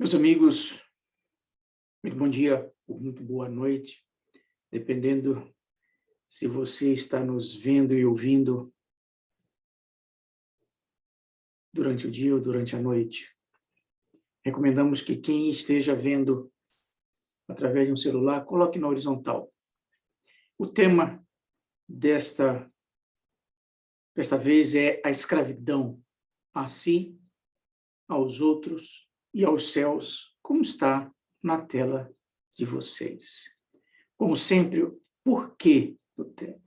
Meus amigos, muito bom dia ou muito boa noite, dependendo se você está nos vendo e ouvindo durante o dia ou durante a noite. Recomendamos que quem esteja vendo através de um celular, coloque na horizontal. O tema desta vez é a escravidão a si, aos outros e aos céus, como está na tela de vocês. Como sempre, o porquê do tema.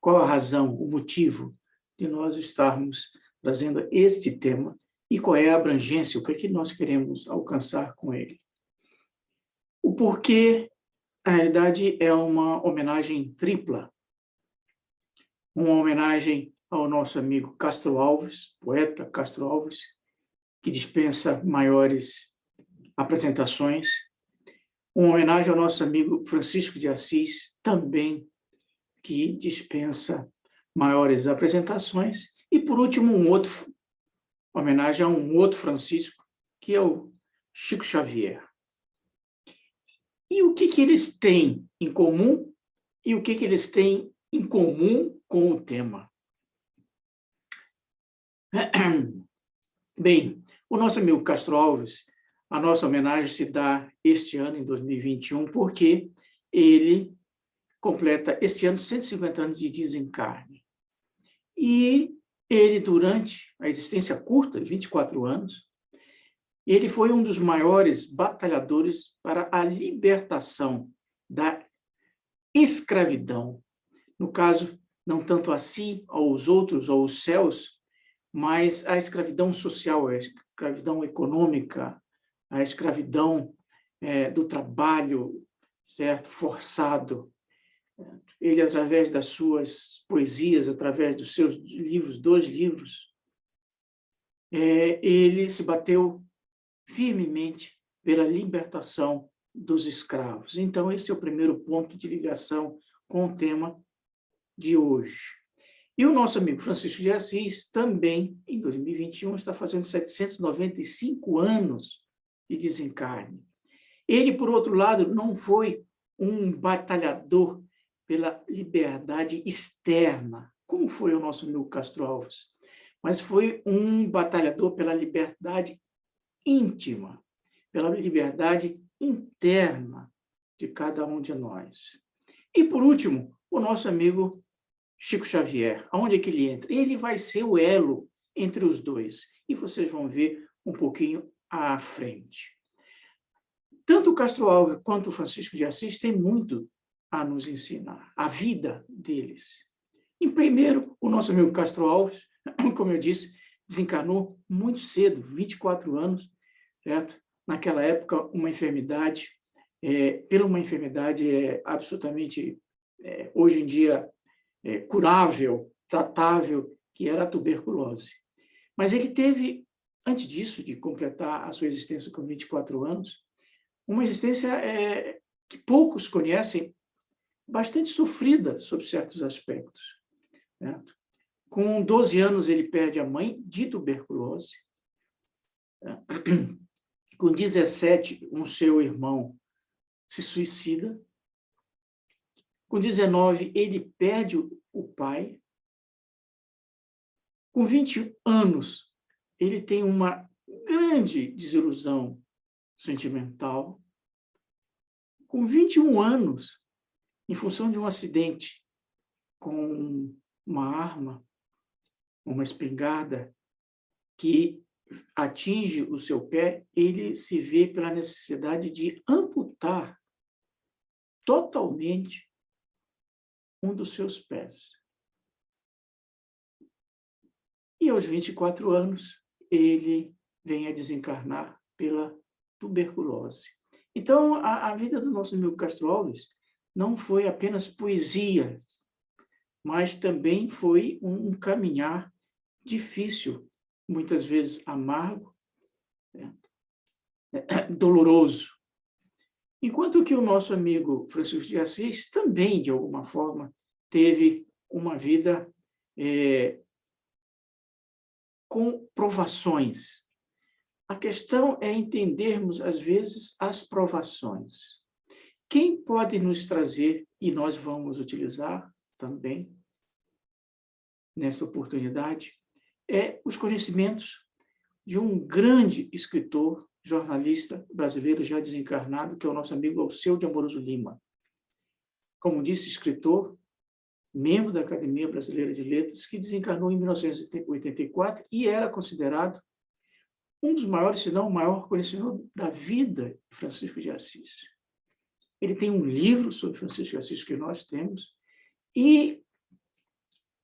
Qual a razão, o motivo de nós estarmos trazendo este tema e qual é a abrangência, o que é que nós queremos alcançar com ele. O porquê, na realidade, é uma homenagem tripla. Uma homenagem ao nosso amigo Castro Alves, poeta Castro Alves, que dispensa maiores apresentações. Uma homenagem ao nosso amigo Francisco de Assis, também, que dispensa maiores apresentações. E, por último, homenagem a um outro Francisco, que é o Chico Xavier. E o que eles têm em comum? E o que eles têm em comum com o tema? Bem, o nosso amigo Castro Alves, a nossa homenagem se dá este ano, em 2021, porque ele completa este ano 150 anos de desencarne. E ele, durante a existência curta, 24 anos, ele foi um dos maiores batalhadores para a libertação da escravidão. No caso, não tanto a si, aos outros, aos céus, mas a escravidão social, a escravidão econômica, a escravidão do trabalho, certo, forçado. Ele, através das suas poesias, através dos seus livros, 2 livros, ele se bateu firmemente pela libertação dos escravos. Então, esse é o primeiro ponto de ligação com o tema de hoje. E o nosso amigo Francisco de Assis também, em 2021, está fazendo 795 anos de desencarne. Ele, por outro lado, não foi um batalhador pela liberdade externa, como foi o nosso amigo Castro Alves, mas foi um batalhador pela liberdade íntima, pela liberdade interna de cada um de nós. E, por último, o nosso amigo Chico Xavier. Aonde é que ele entra? Ele vai ser o elo entre os dois, e vocês vão ver um pouquinho à frente. Tanto o Castro Alves quanto o Francisco de Assis têm muito a nos ensinar, a vida deles. Em primeiro, o nosso amigo Castro Alves, como eu disse, desencarnou muito cedo, 24 anos, certo? Naquela época, uma enfermidade, pela uma enfermidade absolutamente, hoje em dia, curável, tratável, que era a tuberculose. Mas ele teve, antes disso, de completar a sua existência com 24 anos, uma existência que poucos conhecem, bastante sofrida sob certos aspectos. Certo? Com 12 anos, ele perde a mãe de tuberculose. Com 17, um seu irmão se suicida. Com 19, ele perde o pai. Com 20 anos, ele tem uma grande desilusão sentimental. Com 21 anos, em função de um acidente com uma arma, uma espingarda, que atinge o seu pé, ele se vê pela necessidade de amputar totalmente um dos seus pés. E aos 24 anos, ele vem a desencarnar pela tuberculose. Então, a vida do nosso amigo Castro Alves não foi apenas poesia, mas também foi um caminhar difícil, muitas vezes amargo, doloroso. Enquanto que o nosso amigo Francisco de Assis também, de alguma forma, teve uma vida com provações. A questão é entendermos, às vezes, as provações. Quem pode nos trazer, e nós vamos utilizar também nessa oportunidade, é os conhecimentos de um grande escritor, jornalista brasileiro já desencarnado, que é o nosso amigo Alceu de Amoroso Lima. Como disse, escritor, membro da Academia Brasileira de Letras, que desencarnou em 1984 e era considerado um dos maiores, se não o maior conhecedor da vida de Francisco de Assis. Ele tem um livro sobre Francisco de Assis que nós temos, e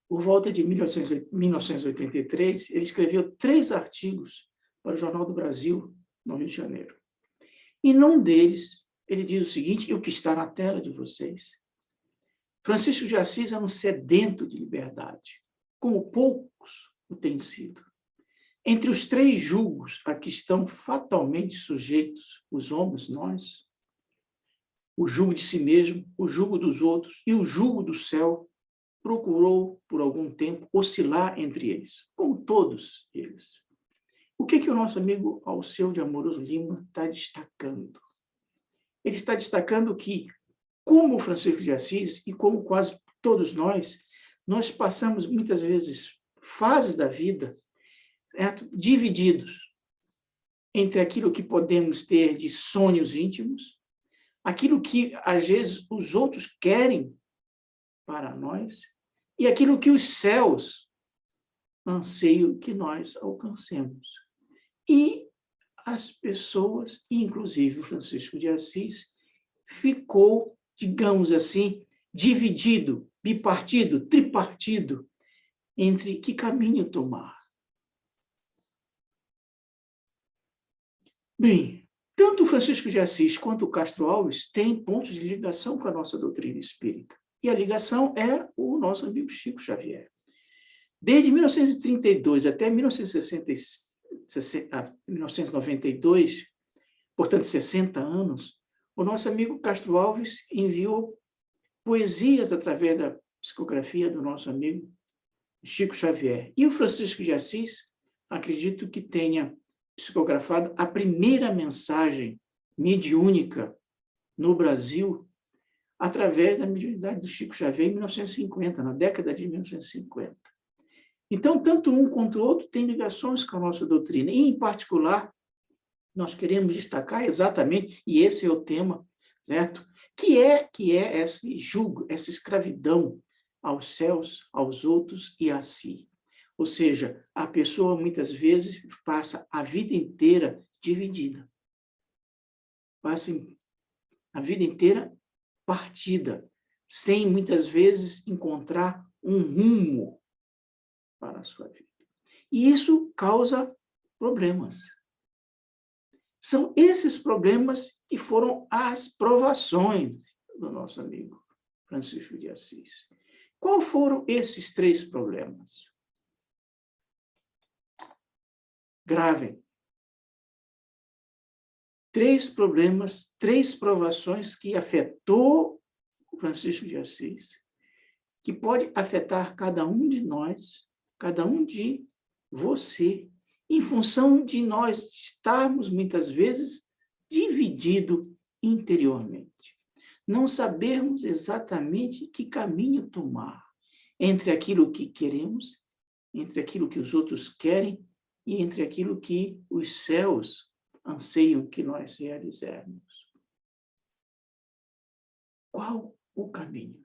por volta de 1983, ele escreveu 3 artigos para o Jornal do Brasil, no Rio de Janeiro. E num deles, ele diz o seguinte, e o que está na tela de vocês: Francisco de Assis é um sedento de liberdade, como poucos o têm sido. Entre os 3 julgos a que estão fatalmente sujeitos os homens, nós, o jugo de si mesmo, o jugo dos outros e o jugo do céu, procurou, por algum tempo, oscilar entre eles, como todos eles. O que o nosso amigo Alceu de Amoroso Lima está destacando? Ele está destacando que, como Francisco de Assis, e como quase todos nós passamos, muitas vezes, fases da vida, certo? Divididos entre aquilo que podemos ter de sonhos íntimos, aquilo que, às vezes, os outros querem para nós, e aquilo que os céus anseiam que nós alcancemos. E as pessoas, inclusive o Francisco de Assis, ficou, digamos assim, dividido, bipartido, tripartido, entre que caminho tomar. Bem, tanto Francisco de Assis quanto Castro Alves têm pontos de ligação com a nossa doutrina espírita. E a ligação é o nosso amigo Chico Xavier. Desde 1932 até 1992, portanto, 60 anos, o nosso amigo Castro Alves enviou poesias através da psicografia do nosso amigo Chico Xavier. E o Francisco de Assis, acredito que tenha psicografado a primeira mensagem mediúnica no Brasil através da mediunidade do Chico Xavier em 1950, na década de 1950. Então, tanto um quanto o outro têm ligações com a nossa doutrina. E, em particular, nós queremos destacar exatamente, e esse é o tema, certo? Que é esse jugo, essa escravidão aos céus, aos outros e a si. Ou seja, a pessoa, muitas vezes, passa a vida inteira dividida. Passa a vida inteira partida, sem, muitas vezes, encontrar um rumo para a sua vida. E isso causa problemas. São esses problemas que foram as provações do nosso amigo Francisco de Assis. Quais foram esses 3 problemas? Gravem. 3 problemas, 3 provações que afetou o Francisco de Assis, que pode afetar cada um de nós, cada um de você, em função de nós estarmos, muitas vezes, divididos interiormente. Não sabermos exatamente que caminho tomar entre aquilo que queremos, entre aquilo que os outros querem e entre aquilo que os céus anseiam que nós realizemos. Qual o caminho?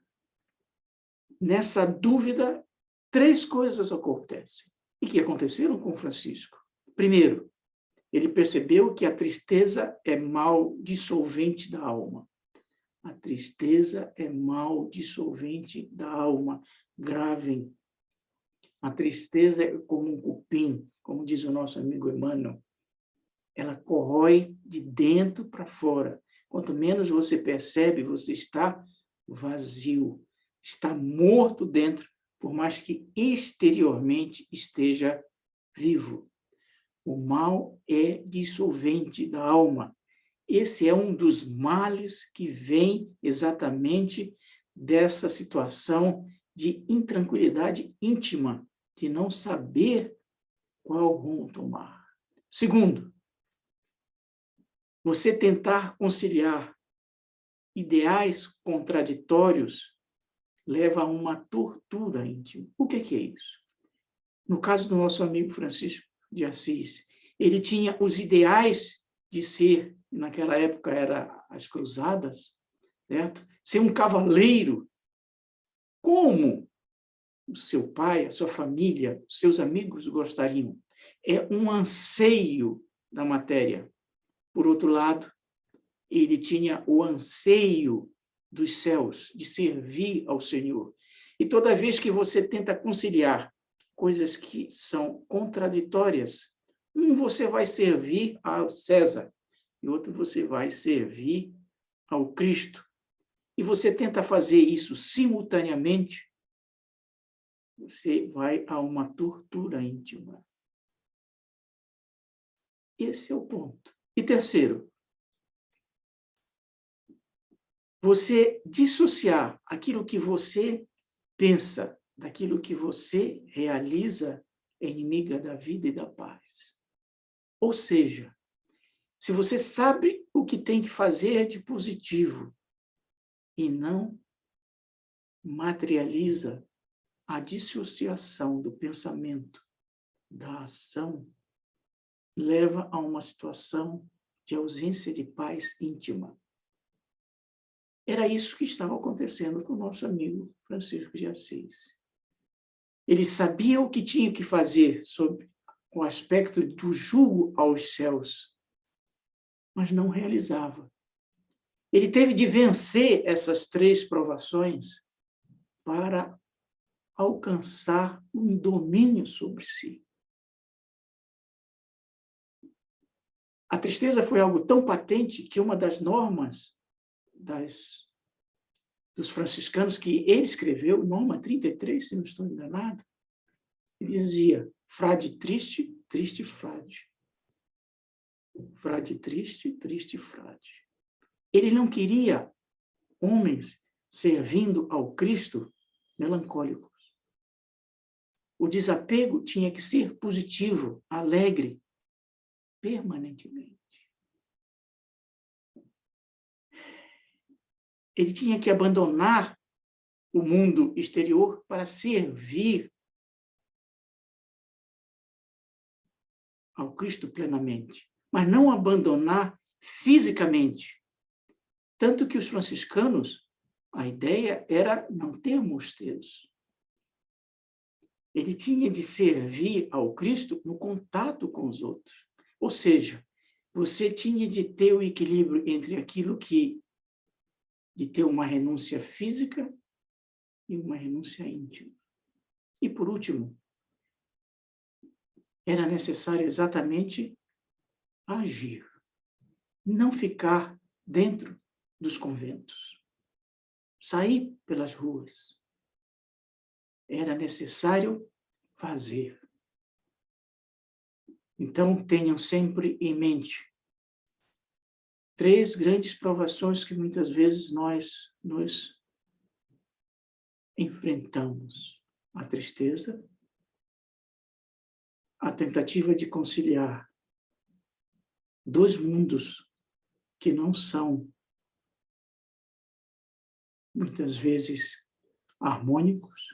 Nessa dúvida, 3 coisas acontecem, e que aconteceram com Francisco. Primeiro, ele percebeu que a tristeza é mal dissolvente da alma. A tristeza é mal dissolvente da alma. Gravem. A tristeza é como um cupim, como diz o nosso amigo Emmanuel. Ela corrói de dentro para fora. Quanto menos você percebe, você está vazio, está morto dentro, por mais que exteriormente esteja vivo. O mal é dissolvente da alma. Esse é um dos males que vem exatamente dessa situação de intranquilidade íntima, de não saber qual rumo tomar. Segundo, você tentar conciliar ideais contraditórios leva a uma tortura íntima. O que é isso? No caso do nosso amigo Francisco de Assis, ele tinha os ideais de ser, naquela época era as cruzadas, certo? Ser um cavaleiro, como o seu pai, a sua família, os seus amigos gostariam. É um anseio da matéria. Por outro lado, ele tinha o anseio dos céus, de servir ao Senhor. E toda vez que você tenta conciliar coisas que são contraditórias, você vai servir ao César, e outro você vai servir ao Cristo. E você tenta fazer isso simultaneamente, você vai a uma tortura íntima. Esse é o ponto. E terceiro, você dissociar aquilo que você pensa daquilo que você realiza é inimiga da vida e da paz. Ou seja, se você sabe o que tem que fazer de positivo e não materializa a dissociação do pensamento da ação, leva a uma situação de ausência de paz íntima. Era isso que estava acontecendo com o nosso amigo Francisco de Assis. Ele sabia o que tinha que fazer sobre o aspecto do jugo aos céus, mas não realizava. Ele teve de vencer essas 3 provações para alcançar um domínio sobre si. A tristeza foi algo tão patente que uma das normas dos franciscanos que ele escreveu, norma 33, se não estou enganado, ele dizia: frade triste, triste frade. Frade triste, triste frade. Ele não queria homens servindo ao Cristo melancólicos. O desapego tinha que ser positivo, alegre, permanentemente. Ele tinha que abandonar o mundo exterior para servir ao Cristo plenamente, mas não abandonar fisicamente. Tanto que os franciscanos, a ideia era não ter mosteiros. Ele tinha de servir ao Cristo no contato com os outros. Ou seja, você tinha de ter o equilíbrio entre aquilo de ter uma renúncia física e uma renúncia íntima. E, por último, era necessário exatamente agir, não ficar dentro dos conventos, sair pelas ruas. Era necessário fazer. Então, tenham sempre em mente 3 grandes provações que muitas vezes nós nos enfrentamos: a tristeza, a tentativa de conciliar 2 mundos que não são, muitas vezes, harmônicos.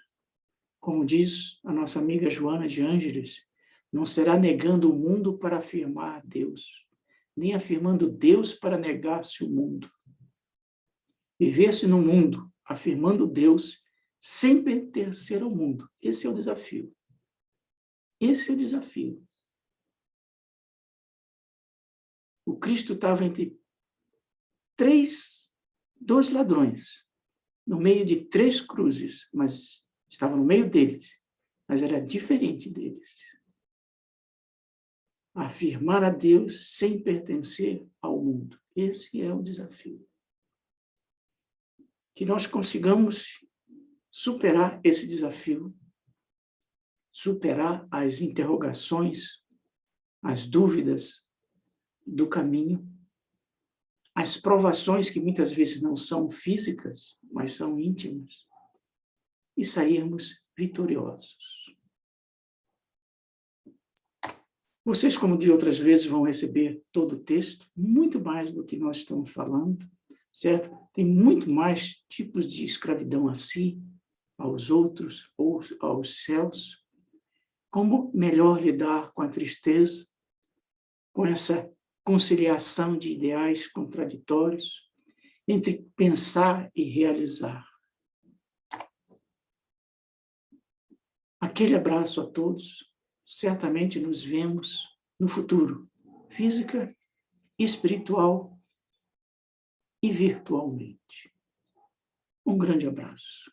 Como diz a nossa amiga Joana de Ângeles, não será negando o mundo para afirmar Deus, nem afirmando Deus para negar-se o mundo. Viver-se no mundo, afirmando Deus, sem pertencer ao mundo. Esse é o desafio. Esse é o desafio. O Cristo estava entre 2 ladrões, no meio de 3 cruzes, mas estava no meio deles, mas era diferente deles. Afirmar a Deus sem pertencer ao mundo. Esse é o desafio. Que nós consigamos superar esse desafio, superar as interrogações, as dúvidas do caminho, as provações que muitas vezes não são físicas, mas são íntimas, e sairmos vitoriosos. Vocês, como de outras vezes, vão receber todo o texto, muito mais do que nós estamos falando, certo? Tem muito mais tipos de escravidão a si, aos outros ou aos céus. Como melhor lidar com a tristeza, com essa conciliação de ideais contraditórios entre pensar e realizar. Aquele abraço a todos. Certamente nos vemos no futuro, física, espiritual e virtualmente. Um grande abraço.